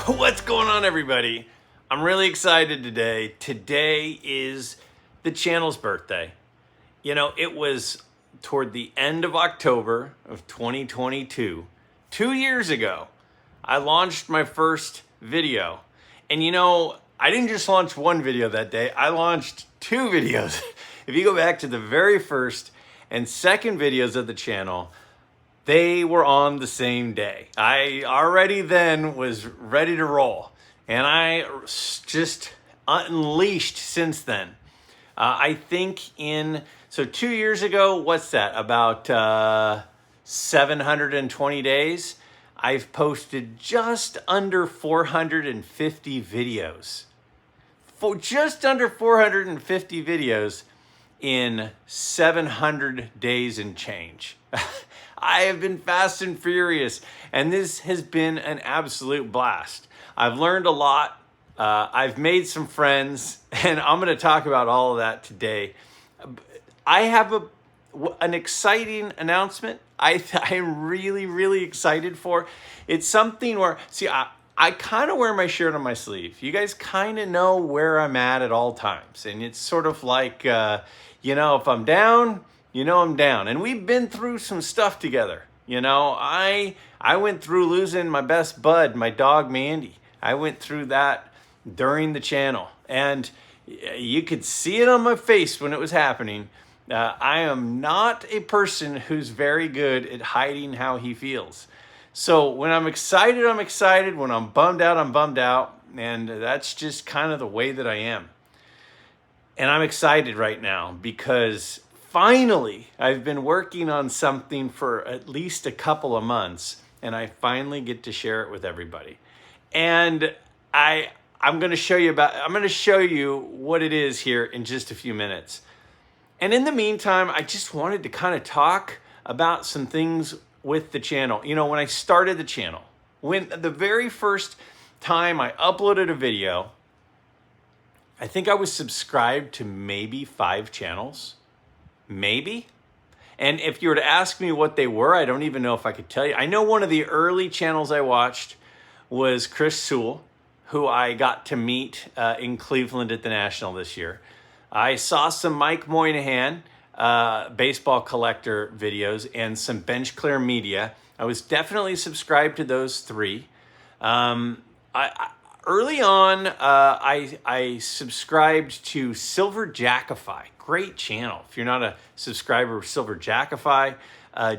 What's going on, everybody? I'm really excited today. Today is the channel's birthday. You know, it was toward the end of October of 2022. 2 years ago, I launched my first video. And you know, I didn't just launch one video that day, I launched 2 videos. If you go back to the very first and second videos of the channel, they were on the same day. I already then was ready to roll, and I just unleashed since then. I think so 2 years ago, what's that, about 720 days, I've posted just under 450 videos. Just under 450 videos in 700 days and change. I have been fast and furious, and this has been an absolute blast. I've learned a lot. I've made some friends, and I'm going to talk about all of that today. I have an exciting announcement. I'm really excited for. It's something where, see, I kind of wear my shirt on my sleeve. You guys kind of know where I'm at all times, and it's sort of like, you know, if I'm down, you know I'm down. And we've been through some stuff together. You know, I went through losing my best bud, my dog Mandy. I went through that during the channel. And you could see it on my face when it was happening. I am not a person who's very good at hiding how he feels. So when I'm excited, I'm excited. When I'm bummed out, I'm bummed out. And that's just kind of the way that I am. And I'm excited right now because finally, I've been working on something for at least a couple of months, and I finally get to share it with everybody. And I'm going to show you what it is here in just a few minutes. And in the meantime, I just wanted to kind of talk about some things with the channel. You know, when I started the channel, when the very first time I uploaded a video, I think I was subscribed to maybe 5 channels. Maybe. And if you were to ask me what they were, I don't even know if I could tell you. I know one of the early channels I watched was Chris Sewell, who I got to meet in Cleveland at the National this year. I saw some Mike Moynihan baseball collector videos and some Bench Clear Media. I was definitely subscribed to those 3. Early on, I subscribed to Silver Jackify. Great channel. If you're not a subscriber of Silver Jackify,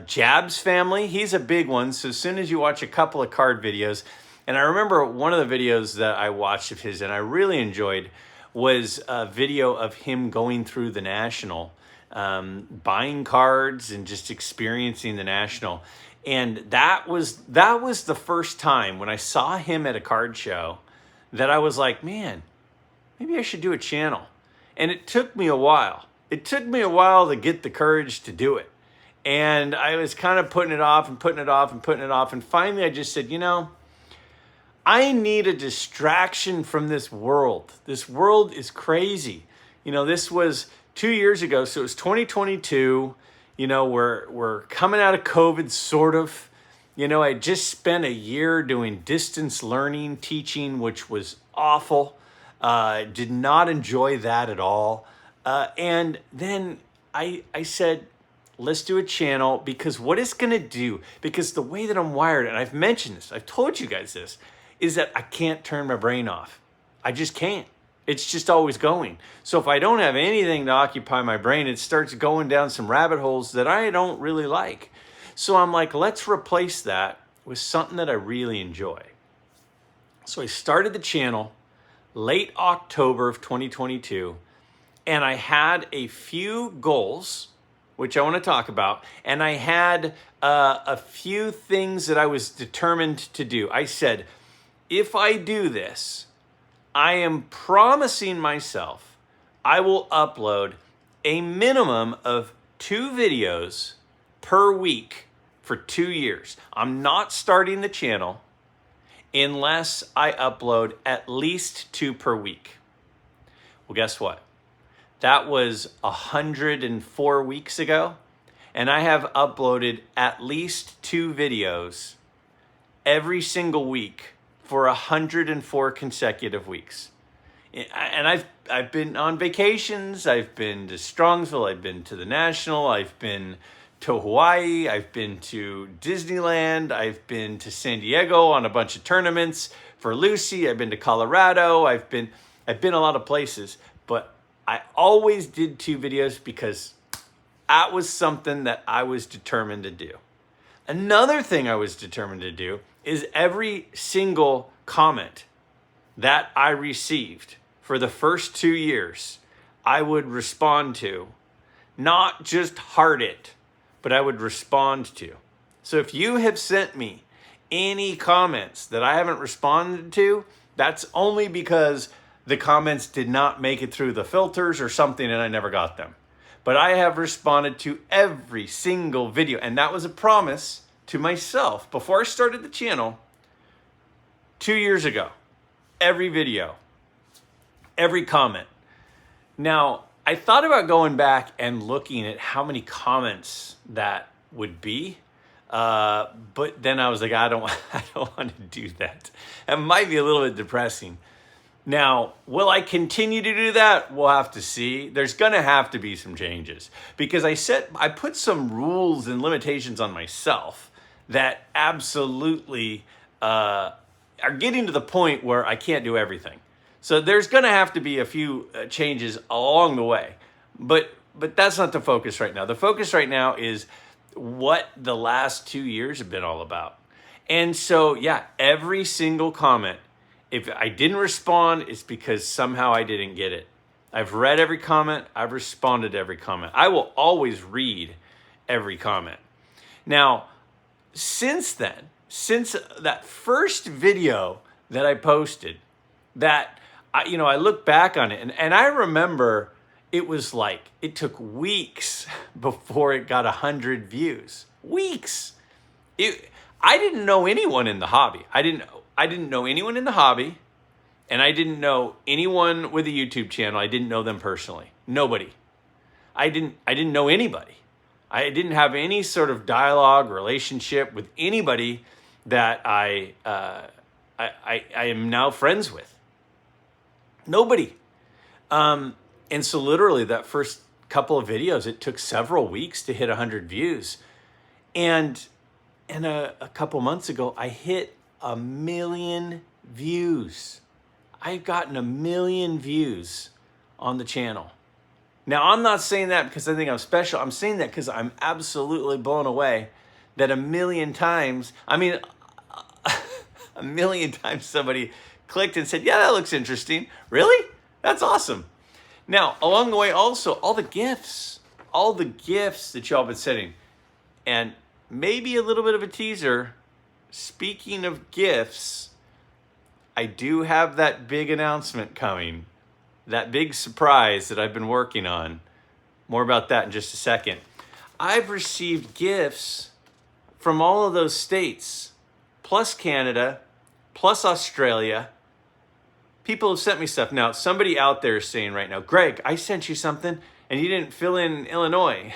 Jab's family, he's a big one. So as soon as you watch a couple of card videos, and I remember one of the videos that I watched of his and I really enjoyed was a video of him going through the National, buying cards and just experiencing the National. And that was the first time when I saw him at a card show that I was like, man, maybe I should do a channel. And it took me a while. It took me a while to get the courage to do it. And I was kind of putting it off and putting it off and putting it off. And finally I just said, you know, I need a distraction from this world. This world is crazy. You know, this was 2 years ago, so it was 2022. You know, we're coming out of COVID, sort of. You know, I just spent a year doing distance learning, teaching, which was awful. Did not enjoy that at all. And then I said, let's do a channel, because what it's going to do, because the way that I'm wired, and I've mentioned this, I've told you guys this, is that I can't turn my brain off. I just can't. It's just always going. So if I don't have anything to occupy my brain, it starts going down some rabbit holes that I don't really like. So I'm like, let's replace that with something that I really enjoy. So I started the channel late October of 2022, and I had a few goals, which I want to talk about, and I had a few things that I was determined to do. I said, if I do this, I am promising myself I will upload a minimum of 2 videos per week for 2 years. I'm not starting the channel unless I upload at least 2 per week. Well, guess what? That was 104 weeks ago, and I have uploaded at least 2 videos every single week for 104 consecutive weeks. And I've been on vacations. I've been to Strongsville. I've been to the National. I've been to Hawaii. I've been to Disneyland. I've been to San Diego on a bunch of tournaments for Lucy. I've been to Colorado. I've been a lot of places, but I always did 2 videos because that was something that I was determined to do. Another thing I was determined to do is every single comment that I received for the first 2 years, I would respond to, not just heart it, but I would respond to. So if you have sent me any comments that I haven't responded to, that's only because the comments did not make it through the filters or something and I never got them. But I have responded to every single video, and that was a promise to myself before I started the channel 2 years ago. Every video, every comment. Now, I thought about going back and looking at how many comments that would be, but then I was like, I don't want to do that. That might be a little bit depressing. Now, will I continue to do that? We'll have to see. There's going to have to be some changes because I put some rules and limitations on myself that absolutely are getting to the point where I can't do everything. So there's going to have to be a few changes along the way. But that's not the focus right now. The focus right now is what the last 2 years have been all about. And so, yeah, every single comment, if I didn't respond, it's because somehow I didn't get it. I've read every comment. I've responded to every comment. I will always read every comment. Now, since then, since that first video that I posted, that I look back on it and I remember it was like it took weeks before it got 100 views. Weeks. I didn't know anyone in the hobby. I didn't know anyone in the hobby, and I didn't know anyone with a YouTube channel. I didn't know them personally. Nobody. I didn't know anybody. I didn't have any sort of dialogue, relationship with anybody that I am now friends with. Nobody. And so literally that first couple of videos, it took several weeks to hit 100 views. And a couple months ago, I hit 1 million views. I've gotten 1 million views on the channel. Now, I'm not saying that because I think I'm special. I'm saying that because I'm absolutely blown away that 1 million times, 1 million times somebody clicked and said, yeah, that looks interesting. Really? That's awesome. Now, along the way also, all the gifts that y'all been sending. And maybe a little bit of a teaser. Speaking of gifts, I do have that big announcement coming. That big surprise that I've been working on. More about that in just a second. I've received gifts from all of those states, plus Canada, plus Australia. People have sent me stuff. Now, somebody out there is saying right now, Greg, I sent you something and you didn't fill in Illinois.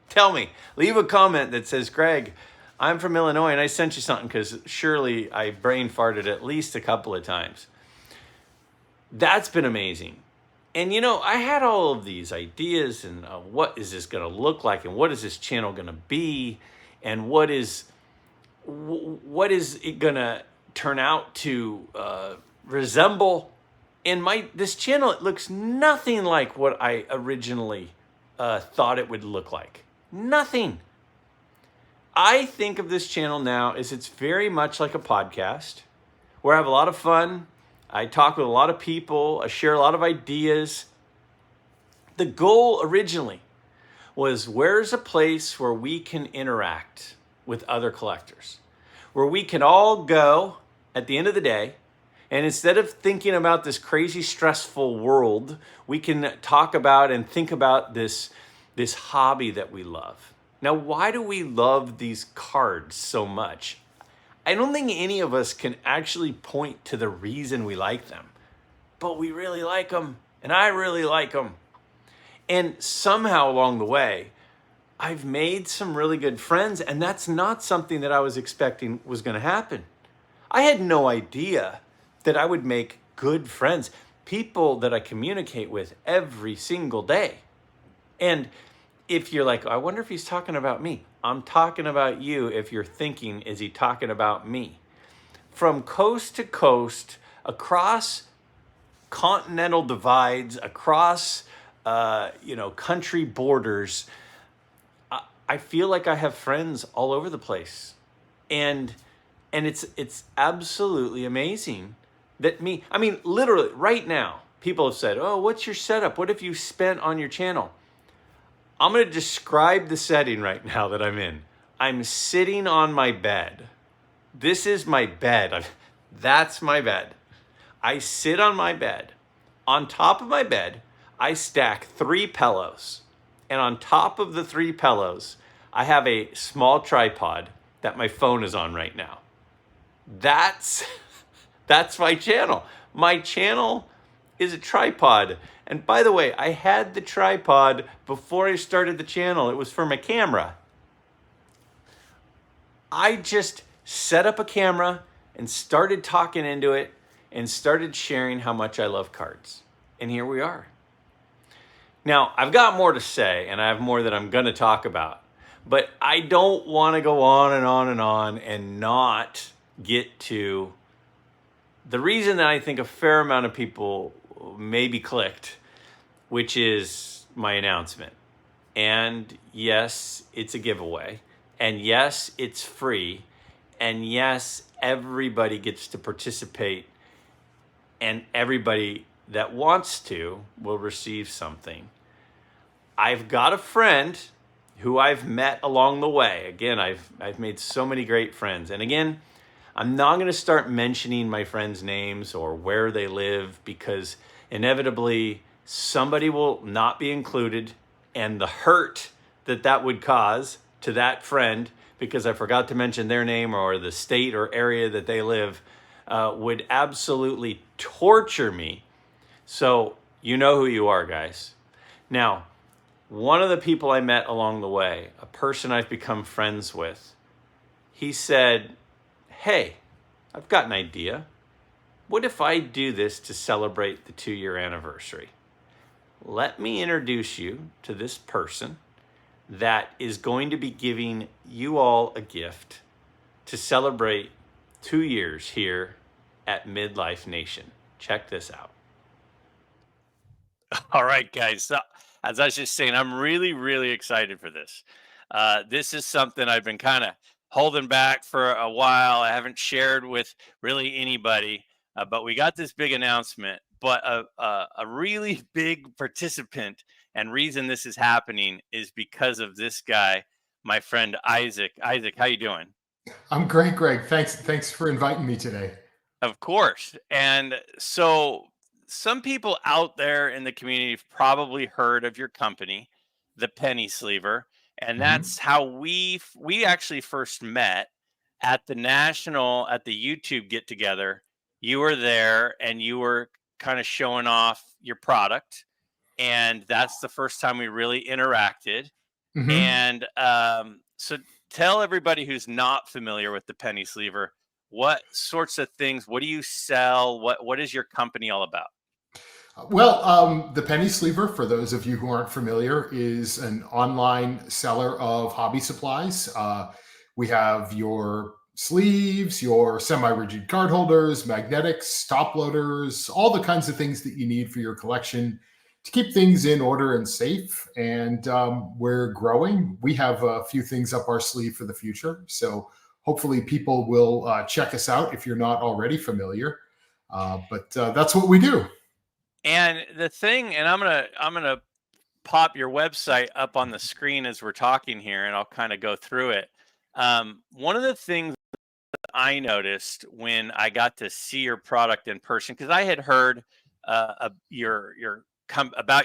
Tell me. Leave a comment that says, Greg, I'm from Illinois and I sent you something because surely I brain farted at least a couple of times. That's been amazing. And I had all of these ideas and what is this going to look like and what is this channel going to be and what is it going to turn out to resemble. And this channel, it looks nothing like what I originally thought it would look like. Nothing. I think of this channel now as it's very much like a podcast where I have a lot of fun. I talk with a lot of people. I share a lot of ideas. The goal originally was where's a place where we can interact with other collectors, where we can all go at the end of the day, and instead of thinking about this crazy, stressful world, we can talk about and think about this hobby that we love. Now, why do we love these cards so much? I don't think any of us can actually point to the reason we like them, but we really like them, and I really like them. And somehow along the way, I've made some really good friends, and that's not something that I was expecting was going to happen. I had no idea that I would make good friends, people that I communicate with every single day. And if you're like, I wonder if he's talking about me, I'm talking about you. If you're thinking, is he talking about me? From coast to coast, across continental divides, across country borders, I feel like I have friends all over the place, and it's absolutely amazing that I mean, literally right now, people have said, "Oh, what's your setup? What have you spent on your channel?" I'm going to describe the setting right now that I'm in. I'm sitting on my bed. This is my bed. That's my bed. I sit on my bed. On top of my bed, I stack 3 pillows. And on top of the 3 pillows, I have a small tripod that my phone is on right now. That's that's my channel. My channel is a tripod. And by the way, I had the tripod before I started the channel. It was for my camera. I just set up a camera and started talking into it and started sharing how much I love cards. And here we are. Now, I've got more to say, and I have more that I'm going to talk about. But I don't want to go on and on and on and not get to the reason that I think a fair amount of people maybe clicked, which is my announcement. And yes, it's a giveaway. And yes, it's free. And yes, everybody gets to participate. And everybody that wants to will receive something. I've got a friend who I've met along the way. Again, I've made so many great friends. And again, I'm not going to start mentioning my friends' names or where they live, because inevitably somebody will not be included, and the hurt that that would cause to that friend because I forgot to mention their name or the state or area that they live would absolutely torture me. So you know who you are, guys. Now, one of the people I met along the way, a person I've become friends with, he said, "Hey, I've got an idea. What if I do this to celebrate the 2-year anniversary? Let me introduce you to this person that is going to be giving you all a gift to celebrate 2 years here at MidLife Nation. Check this out." All right, guys. So, as I was just saying, I'm really, really excited for this. This is something I've been kind of holding back for a while. I haven't shared with really anybody, but we got this big announcement. But a really big participant and reason this is happening is because of this guy, my friend Isaac. Isaac, how you doing? I'm great, Greg. Thanks for inviting me today. Of course. And so some people out there in the community have probably heard of your company, the Penny Sleever, and Mhm. that's how we actually first met at the YouTube get together. You were there and you were kind of showing off your product, and that's the first time we really interacted. Mhm. And so tell everybody who's not familiar with the Penny Sleever, what sorts of things, what do you sell? What is your company all about? Well, the Penny Sleever, for those of you who aren't familiar, is an online seller of hobby supplies. We have your sleeves, your semi-rigid card holders, magnetics, top loaders, all the kinds of things that you need for your collection to keep things in order and safe. And we're growing. We have a few things up our sleeve for the future. So hopefully people will check us out if you're not already familiar. But that's what we do. And the thing, and I'm gonna pop your website up on the screen as we're talking here, and I'll kind of go through it. One of the things I noticed when I got to see your product in person, because I had heard about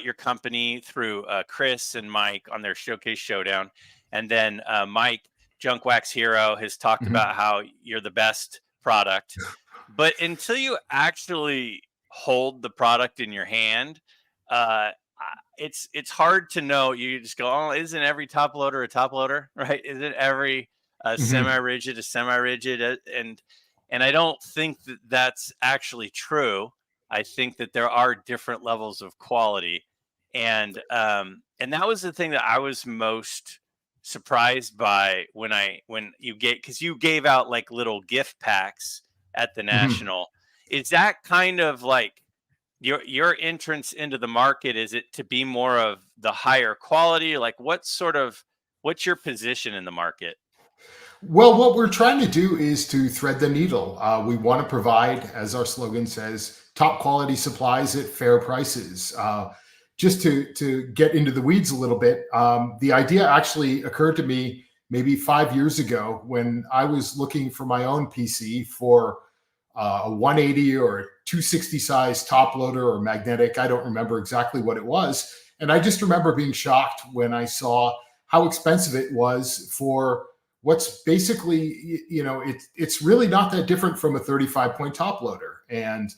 your company through Chris and Mike on their Showcase Showdown, and then Mike Junk Wax Hero has talked Mhm. about how you're the best product. But until you actually hold the product in your hand, it's hard to know. You just go, oh, isn't every top loader a top loader, right? Isn't every Mhm. semi rigid a semi rigid? And And I don't think that that's actually true. I think that there are different levels of quality, and that was the thing that I was most surprised by when you gave, because you gave out like little gift packs at the Mhm. national. Is that kind of like your entrance into the market? Is it to be more of the higher quality? Like what's your position in the market? Well, what we're trying to do is to thread the needle. We want to provide, as our slogan says, top quality supplies at fair prices. Just to get into the weeds a little bit, the idea actually occurred to me maybe 5 years ago when I was looking for my own PC for a 180 or a 260 size top loader or magnetic. I don't remember exactly what it was. And I just remember being shocked when I saw how expensive it was for what's basically, it's really not that different from a 35 point top loader. And,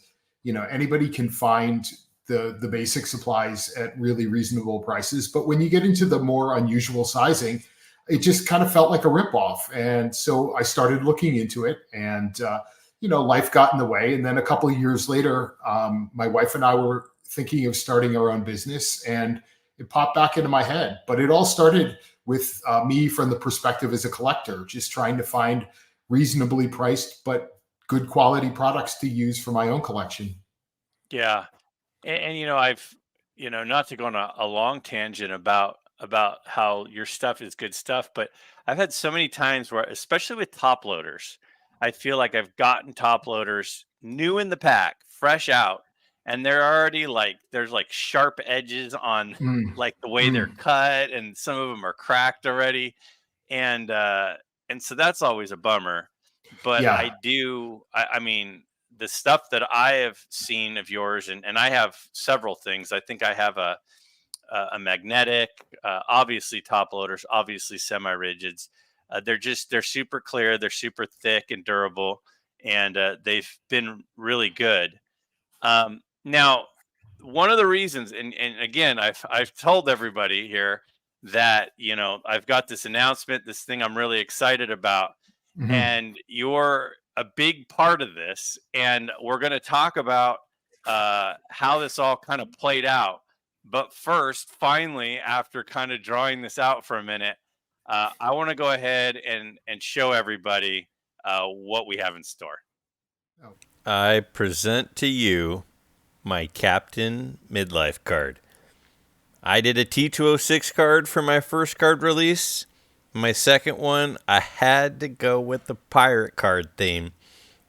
anybody can find the basic supplies at really reasonable prices. But when you get into the more unusual sizing, it just kind of felt like a ripoff. And so I started looking into it, and life got in the way. And then a couple of years later, my wife and I were thinking of starting our own business, and it popped back into my head. But it all started with me from the perspective as a collector, just trying to find reasonably priced but good quality products to use for my own collection. Yeah. And I've, not to go on a long tangent about how your stuff is good stuff, but I've had so many times where, especially with top loaders, I feel like I've gotten top loaders new in the pack, fresh out, and they're already like there's like sharp edges on Mm, like the way they're mm, cut, and some of them are cracked already, and uh, and so that's always a bummer. But yeah. I mean, the stuff that I have seen of yours, and I have several things. I think I have a magnetic, obviously top loaders, obviously semi rigids. They're super clear, they're super thick and durable, and they've been really good. Now, one of the reasons, and again, I've told everybody here that I've got this announcement, this thing I'm really excited about, Mhm. and you're a big part of this, and we're going to talk about how this all kind of played out. But first, finally, after kind of drawing this out for a minute, I want to go ahead and show everybody what we have in store. Oh. I present to you my Captain Midlife card. I did a T206 card for my first card release. My second one, I had to go with the pirate card theme.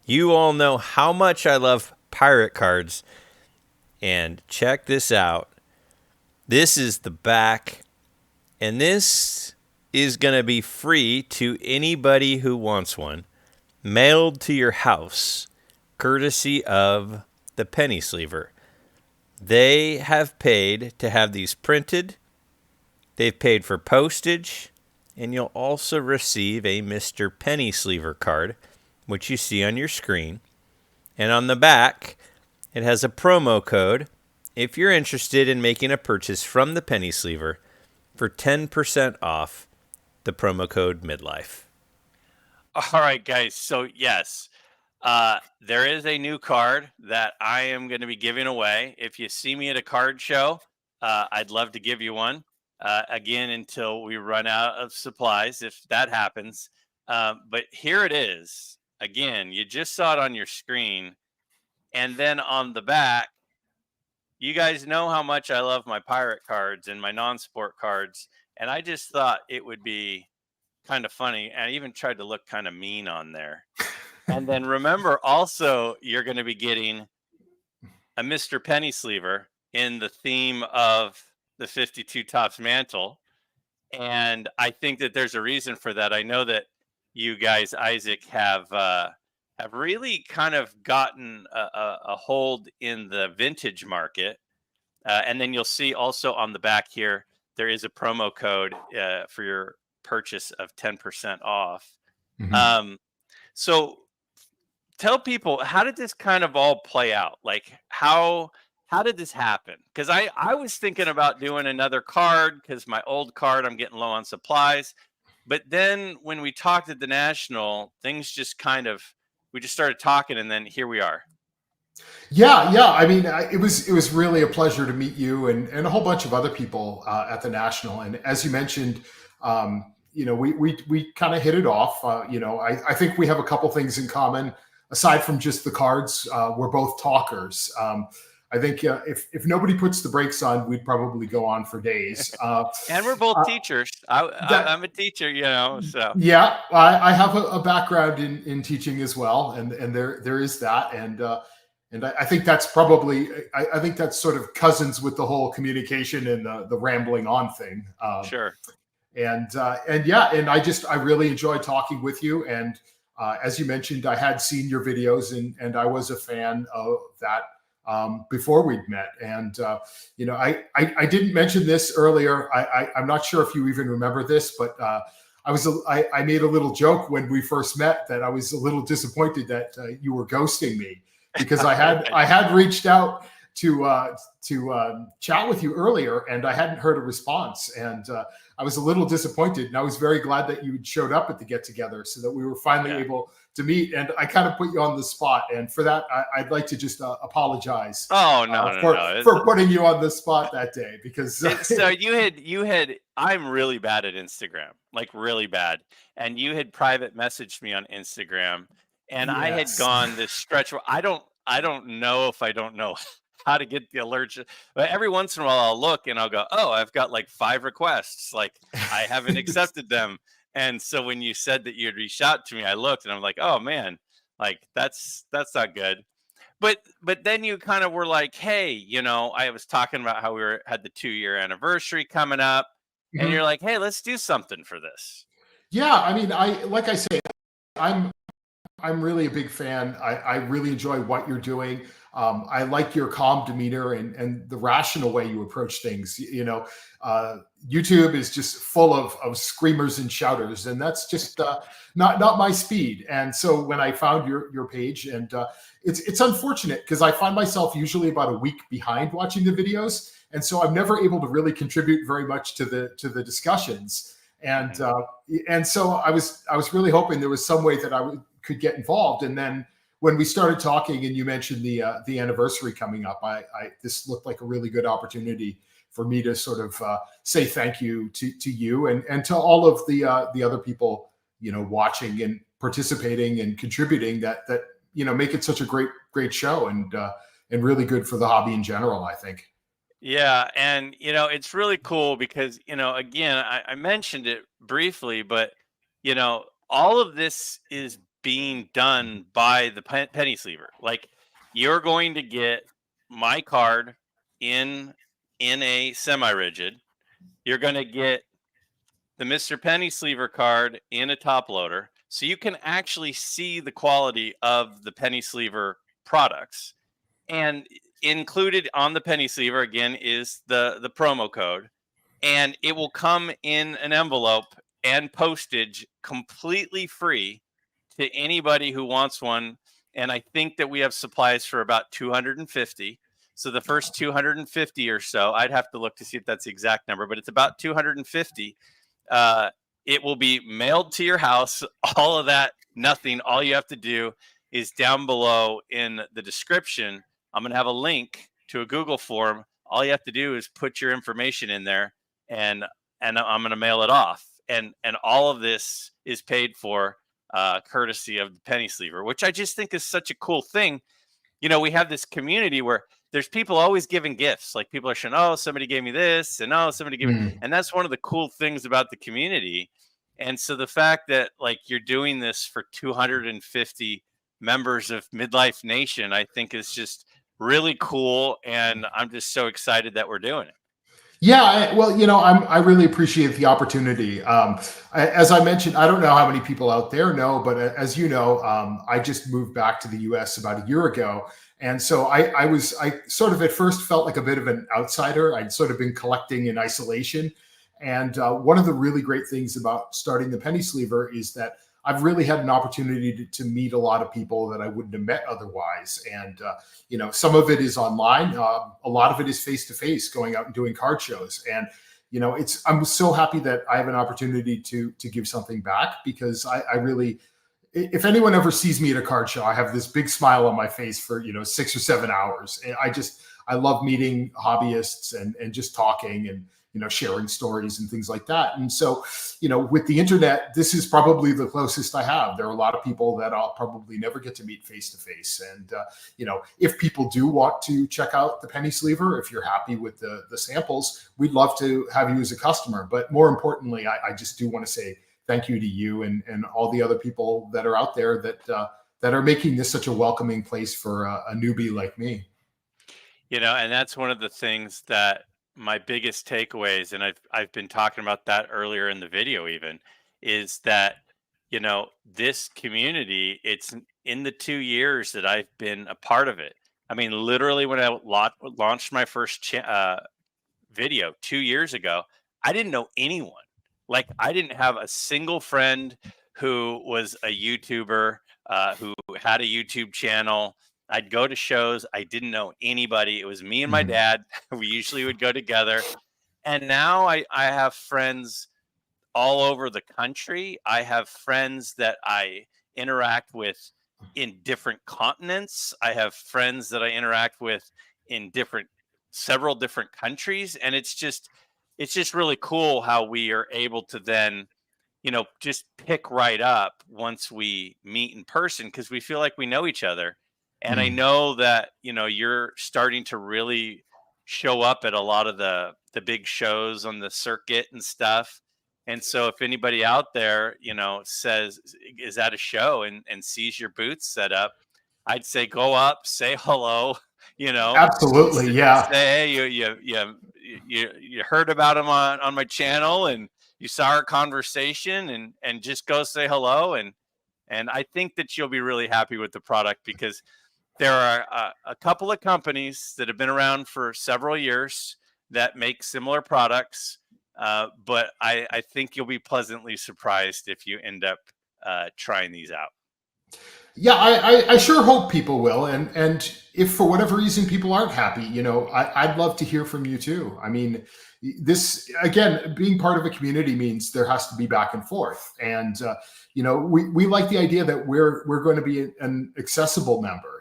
You all know how much I love pirate cards. And check this out. This is the back, and this is going to be free to anybody who wants one, mailed to your house, courtesy of the Penny Sleever. They have paid to have these printed. They've paid for postage, and you'll also receive a Mr. Penny Sleever card, which you see on your screen. And on the back, it has a promo code if you're interested in making a purchase from the Penny Sleever for 10% off the promo code MidLife. All right, guys. So, yes, there is a new card that I am going to be giving away. If you see me at a card show, I'd love to give you one. Again, until we run out of supplies, if that happens. But here it is. Again, you just saw it on your screen. And then on the back, you guys know how much I love my pirate cards and my non sport cards. And I just thought it would be kind of funny. And I even tried to look kind of mean on there. And then remember also, you're going to be getting a Mr. Penny Sleever in the theme of the 52 Tops mantle. And I think that there's a reason for that. I know that you guys, Isaac, have really kind of gotten a hold in the vintage market. And then you'll see also on the back here, there is a promo code for your purchase of 10% off. Mhm. Um, so tell people, how did this kind of all play out? Like how did this happen? Because I was thinking about doing another card because my old card I'm getting low on supplies. But then when we talked at the national, things just kind of we just started talking, and then here we are. Yeah, yeah. I mean, it was really a pleasure to meet you and a whole bunch of other people at the national. And as you mentioned, we kind of hit it off. I think we have a couple things in common aside from just the cards. We're both talkers. I think if nobody puts the brakes on, we'd probably go on for days. And we're both teachers. That I'm a teacher, so. Yeah, I have a background in teaching as well, and there is that, and I think that's probably I think that's sort of cousins with the whole communication and the rambling on thing. Sure. And yeah, and I really enjoyed talking with you. And as you mentioned, I had seen your videos, and I was a fan of that before we'd met. And I didn't mention this earlier. I'm not sure if you even remember this, but I made a little joke when we first met that I was a little disappointed that you were ghosting me, because I had reached out to chat with you earlier, and I hadn't heard a response, and I was a little disappointed. And I was very glad that you showed up at the get together, so that we were finally able to meet. And I kind of put you on the spot, and for that, I'd like to just apologize. Oh no, for putting you on the spot that day, because so you had. I'm really bad at Instagram, like really bad, and you had private messaged me on Instagram. And I had gone this stretch where I don't know if I don't know how to get the alerts. But every once in a while I'll look and I'll go, oh, I've got like 5 requests. Like I haven't accepted them. And so when you said that you'd reached out to me, I looked and I'm like, oh man, like that's not good. But then you kind of were like, hey, I was talking about how had the 2-year anniversary coming up, and you're like, hey, let's do something for this. Yeah, I mean, like I say, I'm really a big fan. I really enjoy what you're doing. I like your calm demeanor and the rational way you approach things. YouTube is just full of screamers and shouters, and that's just not my speed. And so when I found your page, and it's unfortunate because I find myself usually about a week behind watching the videos, and so I'm never able to really contribute very much to the discussions. And so I was really hoping there was some way that I could get involved. And then when we started talking, and you mentioned the anniversary coming up, this looked like a really good opportunity for me to sort of say thank you to you and to all of the other people watching and participating and contributing that make it such a great show, and really good for the hobby in general, I think. Yeah, and it's really cool because again, I mentioned it briefly, but all of this is being done by the penny sleever. Like, you're going to get my card in a semi-rigid. You're going to get the Mr. Penny Sleever card in a top loader, so you can actually see the quality of the penny sleever products. And included on the penny sleever again is the promo code, and it will come in an envelope and postage completely free to anybody who wants one. And I think that we have supplies for about 250. So the first 250 or so, I'd have to look to see if that's the exact number, but it's about 250. It will be mailed to your house. All of that, nothing. All you have to do is down below in the description, I'm going to have a link to a Google form. All you have to do is put your information in there, and I'm going to mail it off. And all of this is paid for courtesy of the penny sleever, which I just think is such a cool thing. We have this community where there's people always giving gifts. Like, people are saying, oh, somebody gave me this, and oh, somebody gave me, and that's one of the cool things about the community. And so the fact that like you're doing this for 250 members of MidLife Nation, I think is just really cool. And I'm just so excited that we're doing it. Yeah, well, I really appreciate the opportunity. As I mentioned, I don't know how many people out there know, but as you know, I just moved back to the U.S. about a year ago, and so I sort of at first felt like a bit of an outsider. I'd sort of been collecting in isolation, and one of the really great things about starting the penny sleever is that I've really had an opportunity to meet a lot of people that I wouldn't have met otherwise. And, some of it is online. A lot of it is face-to-face, going out and doing card shows. And, I'm so happy that I have an opportunity to give something back, because I really, if anyone ever sees me at a card show, I have this big smile on my face for 6 or 7 hours. And I love meeting hobbyists and just talking and sharing stories and things like that. And so, with the internet, this is probably the closest I have. There are a lot of people that I'll probably never get to meet face to face. And if people do want to check out the penny sleever, if you're happy with the samples, we'd love to have you as a customer. But more importantly, I just do want to say thank you to you and all the other people that are out there that are making this such a welcoming place for a newbie like me. And that's one of the things that my biggest takeaways, and I've been talking about that earlier in the video even, is that this community, it's in the 2 years that I've been a part of it. I mean, literally when I launched my first video 2 years ago, I didn't know anyone. Like, I didn't have a single friend who was a YouTuber, who had a YouTube channel. I'd go to shows. I didn't know anybody. It was me and my Mhm. dad. We usually would go together. And now I have friends all over the country. I have friends that I interact with in different continents. I have friends that I interact with in several different countries. And it's just really cool how we are able to then just pick right up once we meet in person because we feel like we know each other. And I Mhm. know that, you're starting to really show up at a lot of the big shows on the circuit and stuff. And so if anybody out there, says is at a show and sees your booth set up, I'd say go up, say hello, you know, Absolutely, yeah. say, hey, you heard about him on my channel and you saw our conversation and just go say hello. And I think that you'll be really happy with the product because there are a couple of companies that have been around for several years that make similar products. But I think you'll be pleasantly surprised if you end up trying these out. Yeah, I sure hope people will, and if for whatever reason people aren't happy, I'd love to hear from you too. I mean, this again, being part of a community means there has to be back and forth, and we like the idea that we're going to be an accessible member.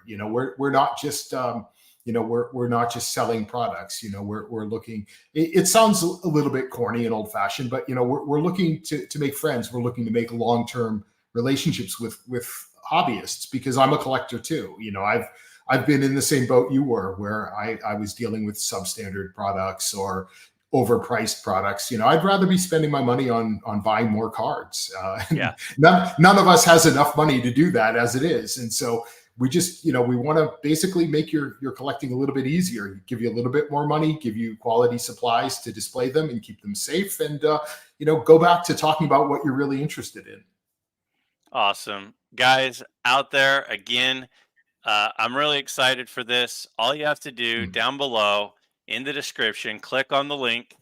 We're not just we're not just selling products. We're looking. It sounds a little bit corny and old fashioned, but we're looking to make friends. We're looking to make long-term relationships with hobbyists because I'm a collector too. I've been in the same boat you were, where I was dealing with substandard products or overpriced products. I'd rather be spending my money on buying more cards. Yeah. None of us has enough money to do that as it is, and so we just we want to basically make your collecting a little bit easier, give you a little bit more money, give you quality supplies to display them and keep them safe, and go back to talking about what you're really interested in. Awesome. Guys out there, again, I'm really excited for this. All you have to do Mm. down below in the description, click on the link,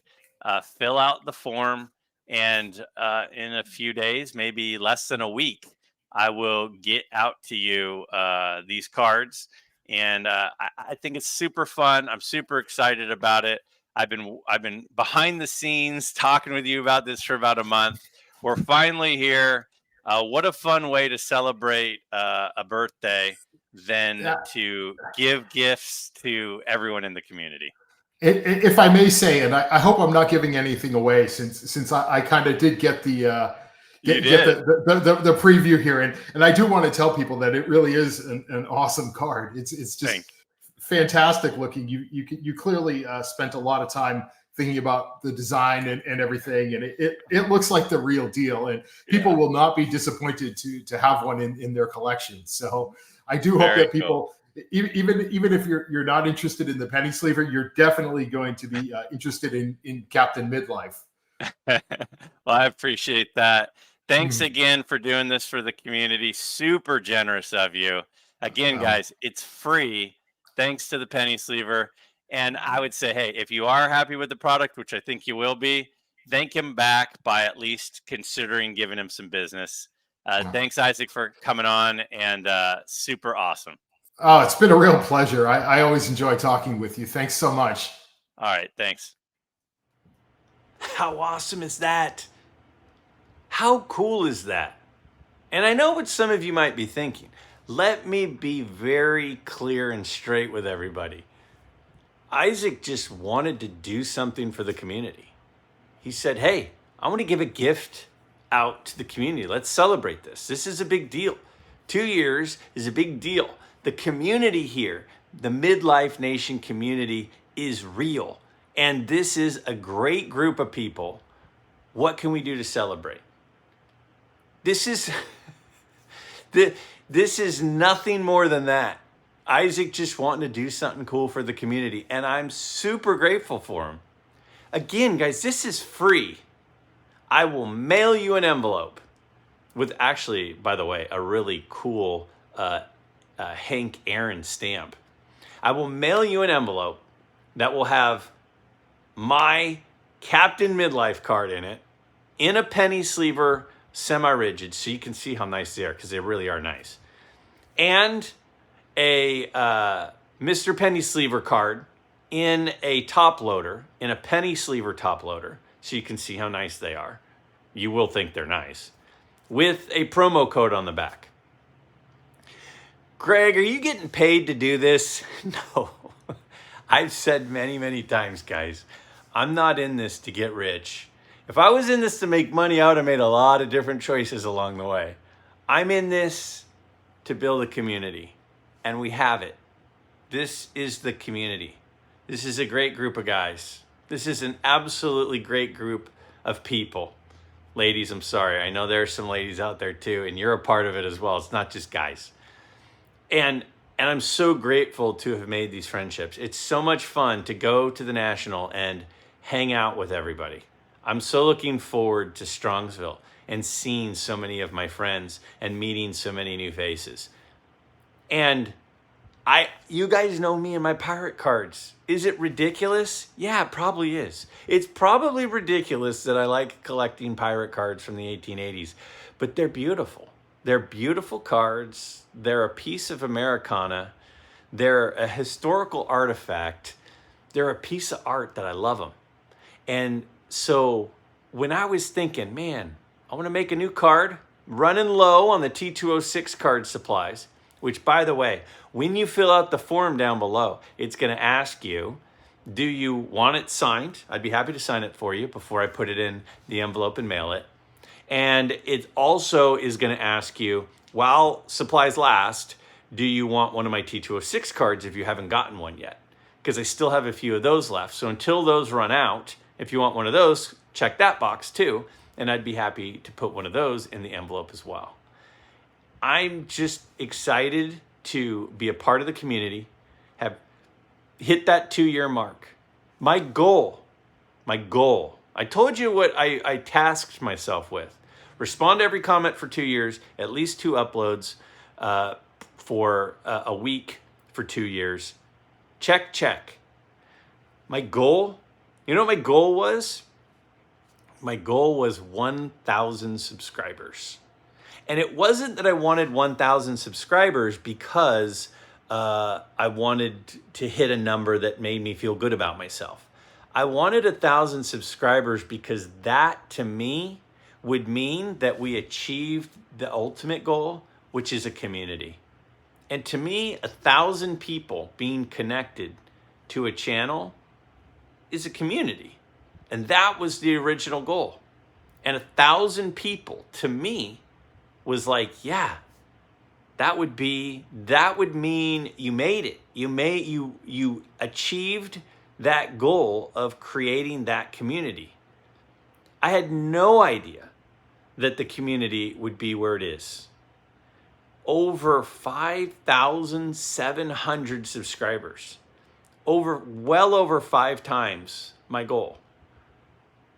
fill out the form, and in a few days, maybe less than a week, I will get out to you these cards. And I think it's super fun. I'm super excited about it. I've been behind the scenes talking with you about this for about a month. We're finally here. What a fun way to celebrate a birthday than Yeah. to give gifts to everyone in the community. If I may say, and I hope I'm not giving anything away, since I kind of did get the You get did. the preview here, and I do want to tell people that it really is an awesome card. It's just Thank fantastic looking. You clearly spent a lot of time thinking about the design and everything, and it looks like the real deal. And people Yeah. will not be disappointed to have one in their collection. So I do hope Very that cool. people, even if you're not interested in the penny sleever, you're definitely going to be interested in Captain Midlife. Well, I appreciate that. Thanks Mhm. again for doing this for the community. Super generous of you. Again, Oh, guys, it's free thanks to the penny sleever. And I would say, hey, if you are happy with the product, which I think you will be, thank him back by at least considering giving him some business. Thanks, Isaac, for coming on and super awesome. oh, it's been a real pleasure. I always enjoy talking with you. Thanks so much. All right. Thanks. How awesome is that? How cool is that? And I know what some of you might be thinking. Let me be very clear and straight with everybody. Isaac just wanted to do something for the community. He said, hey, I want to give a gift out to the community. Let's celebrate this. This is a big deal. 2 years is a big deal. The community here, the MidLife Nation community, is real. And this is a great group of people. What can we do to celebrate? This is this is nothing more than that. Isaac just wanting to do something cool for the community, and I'm super grateful for him. Again, guys, this is free. I will mail you an envelope with actually, by the way, a really cool Hank Aaron stamp. I will mail you an envelope that will have my Captain Midlife card in it, in a penny sleever, semi-rigid, so you can see how nice they are, because they really are nice. And a Mr. Penny Sleever card in a top loader, in a penny sleever top loader, so you can see how nice they are. You will think they're nice. With a promo code on the back. Greg, are you getting paid to do this? No. I've said many, many times, guys, I'm not in this to get rich. If I was in this to make money, I would have made a lot of different choices along the way. I'm in this to build a community, and we have it. This is the community. This is a great group of guys. This is an absolutely great group of people. Ladies, I'm sorry. I know there are some ladies out there too, and you're a part of it as well. It's not just guys. And I'm so grateful to have made these friendships. It's so much fun to go to the National and hang out with everybody. I'm so looking forward to Strongsville and seeing so many of my friends and meeting so many new faces. And you guys know me and my pirate cards. Is it ridiculous? Yeah, it probably is. It's probably ridiculous that I like collecting pirate cards from the 1880s, but they're beautiful. They're beautiful cards. They're a piece of Americana. They're a historical artifact. They're a piece of art that I love them. And so when I was thinking, man, I want to make a new card, running low on the T206 card supplies, which, by the way, when you fill out the form down below, it's going to ask you, do you want it signed? I'd be happy to sign it for you before I put it in the envelope and mail it. And it also is going to ask you, while supplies last, do you want one of my T206 cards if you haven't gotten one yet? Because I still have a few of those left. So until those run out, if you want one of those, check that box too. And I'd be happy to put one of those in the envelope as well. I'm just excited to be a part of the community, have hit that 2-year mark. My goal, I told you what I tasked myself with. Respond to every comment for 2 years, at least 2 uploads for a week for 2 years. Check. My goal, you know what my goal was? My goal was 1,000 subscribers. And it wasn't that I wanted 1,000 subscribers because I wanted to hit a number that made me feel good about myself. I wanted 1,000 subscribers because that, to me, would mean that we achieved the ultimate goal, which is a community. And to me, 1,000 people being connected to a channel is a community. And that was the original goal. And 1,000 people, to me, was like, yeah, that would mean you made it. You achieved that goal of creating that community. I had no idea that the community would be where it is. Over 5,700 subscribers. Well over 5 times my goal.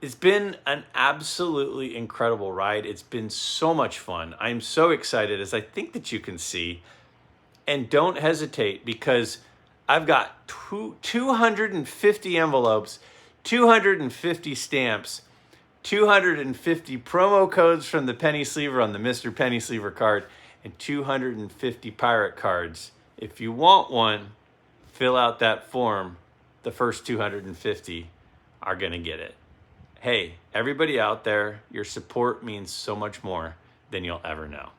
It's been an absolutely incredible ride. It's been so much fun. I'm so excited, as I think that you can see. And don't hesitate, because I've got 250 envelopes, 250 stamps, 250 promo codes from the Penny Sleever on the Mr. Penny Sleever card, and 250 pirate cards. If you want one, fill out that form. The first 250 are going to get it. Hey, everybody out there, your support means so much more than you'll ever know.